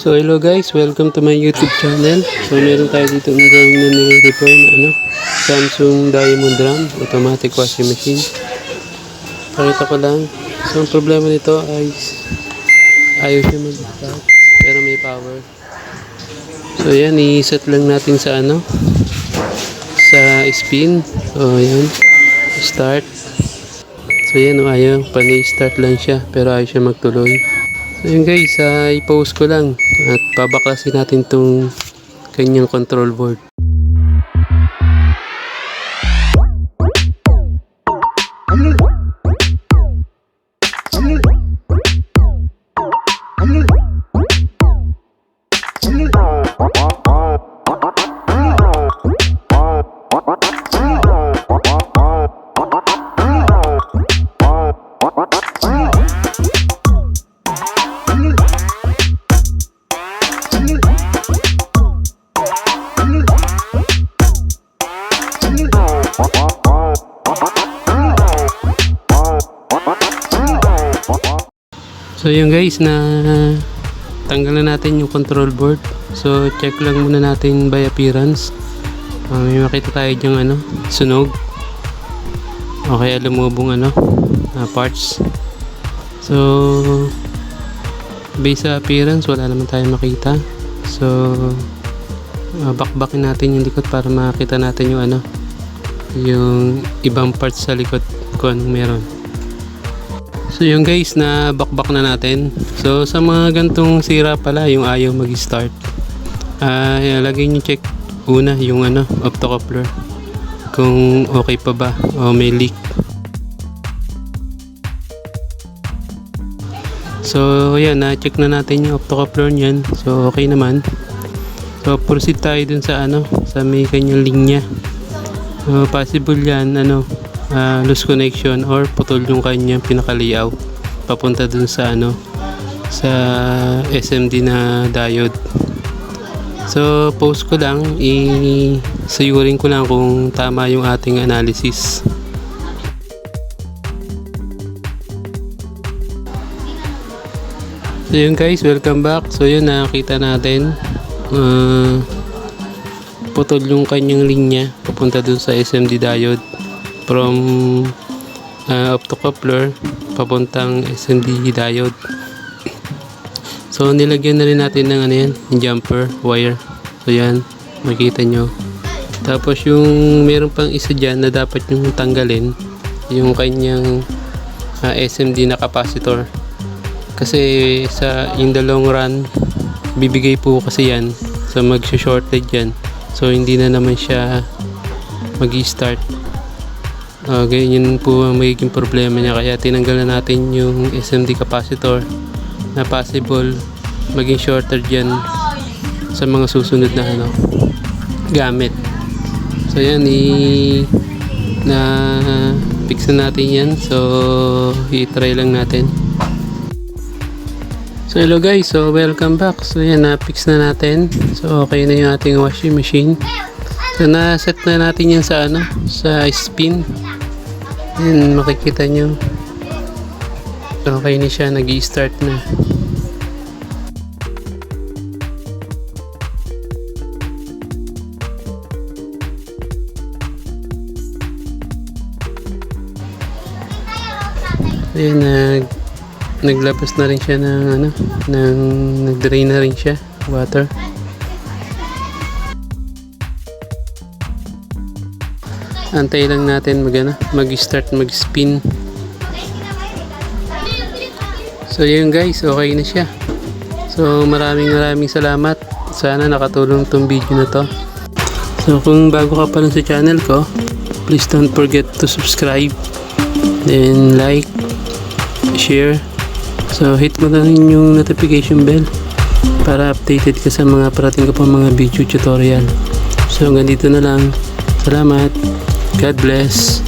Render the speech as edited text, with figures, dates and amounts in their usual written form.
So hello guys, welcome to my YouTube channel. So meron tayo dito ang gawin na nire-repair na Samsung Diamond Drum automatic washing machine. Pakita ko lang. So ang problema nito ay ayaw siya mag-start pero may power. So yan, i-set lang natin sa sa spin. So yan, start. So yan, ayaw, pani-start lang siya pero ayaw siya magtuloy. So yun guys, i-pause ko lang at pabaklasin natin tong kanyang control board. So yun guys, na tanggal na natin yung control board. So check lang muna natin by appearance. May makita tayo dyang sunog. Okay, lumubong parts. So based sa appearance, wala naman tayong makita. So bakbakin natin yung likod para makita natin yung ibang parts sa likod kung anong meron. So yung guys, na bakbak na natin. So sa mga gantong sira pala, yung ayaw mag-start, lagay nyo check una yung optocoupler kung okay pa ba o may leak. So yan, na-check na natin yung optocoupler niyan. So okay naman. So proceed tayo dun sa sa may kanyang linya. Possible yan loose connection or putol yung kanyang pinaka-layout papunta dun sa sa SMD na diode. So pause ko lang, sayurin ko lang kung tama yung ating analysis. So yun guys, welcome back. So yun, nakita natin putol yung kanyang linya papunta dun sa SMD diode from optocoupler papuntang SMD diode. So nilagyan na rin natin ng yung jumper wire. So yan, makita nyo. Tapos yung meron pang isa dyan na dapat yung tanggalin, yung kanyang SMD na capacitor. Kasi in the long run, bibigay po kasi yan, so mag-shorted yan. So hindi na naman siya mag-start. Ganyan po ang magiging problema niya, kaya tinanggal na natin yung SMD capacitor na possible maging shorter dyan sa mga susunod na gamit. So yan, na fix na natin yan. So i-try lang natin. So hello guys, so welcome back. So yan, na-fix na natin. So okay na yung ating washing machine. So na-set na natin yan sa sa spin. Yan, makikita nyo. Okay na siya, nag-i-start na. Ayan, naglabas na rin siya ng nag-drain na rin siya water. Antay lang natin mag-start, mag-spin. So yun guys, okay na siya. So maraming salamat. Sana nakatulong tong video na to. So kung bago ka pa lang sa channel ko, please don't forget to subscribe, then like, share. So hit mo na rin yung notification bell para updated ka sa mga parating ko pang mga video tutorial. So hanggang dito na lang. Salamat. God bless.